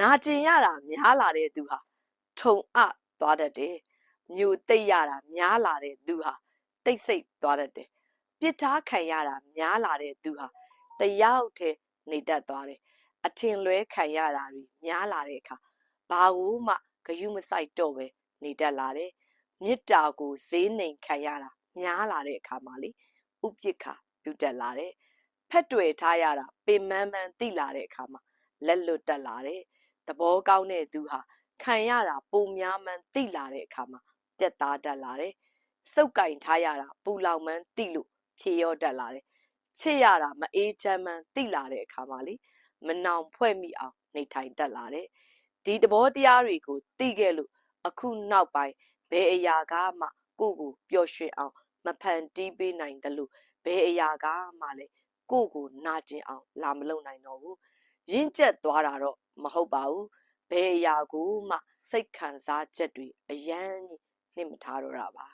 နာကျင်ရတာများလာတဲ့သူဟာထုံသွားတတ်တယ်မြို့သိပ်ရတာများလာတဲ့သူဟာတိတ်ဆိတ်သွားတတ်တယ်ပြစ်ထားခံရတာများလာတဲ့သူဟာတယောက်တည်းနေတတ်သွားတယ်အထင်လွဲခံရတာတွေများလာတဲ့အခါဘာလို့မှဂယုမစိုက်တော့ပဲနေတတ်လာတယ်မေတ္တာကိုဈေးနှိမ်ခံရတာများလာတဲ့အခါမှာလေဥပိ္ပခာပြုတတ်လာတယ်ဖက်တွေ့ထားရတာပင်မန်းသိလာတဲ့အခါမှာလက်လွတ်တတ်လာတယ်သဘောကောင်းတဲ့သူဟာခံရတာပုံများမှန်းသိလာတဲ့အခါမှာပြတ်သားတတ်လာတယ်စုပ်ကင်ထားရတာပူလောင်မှန်းသိလို့ဖြေရောတတ်လာတယ်ချစ်ရတာမအေးချမ်းမှန်းသိလာတဲ့အခါမှာလေမနောင်ဖွဲ့မိအောင်နေထိုင်တတ်လာတယ်ဒီသဘောတရားတွေကိုသိခဲ့လို့အခုနောက်ပိုင်းဘယ်အရာကမှကိုယ့်ကိုပျော်ရွှင်အောင်မဖန်တီးပေးနိုင်တယ်လို့ဘယ်အရာကမှလည်းကိုယ့်ကိုနာကျင်အောင်လာမလုပ်နိုင်တော့ဘူးရင့်ကျက်သွားတာတော့မဟုတ်ပါဘူးဘယ်အရာကိုမှစိတ်ခံစားချက်တွေအယမ်းကြီးနှိမ့်မထားတော့တာပါ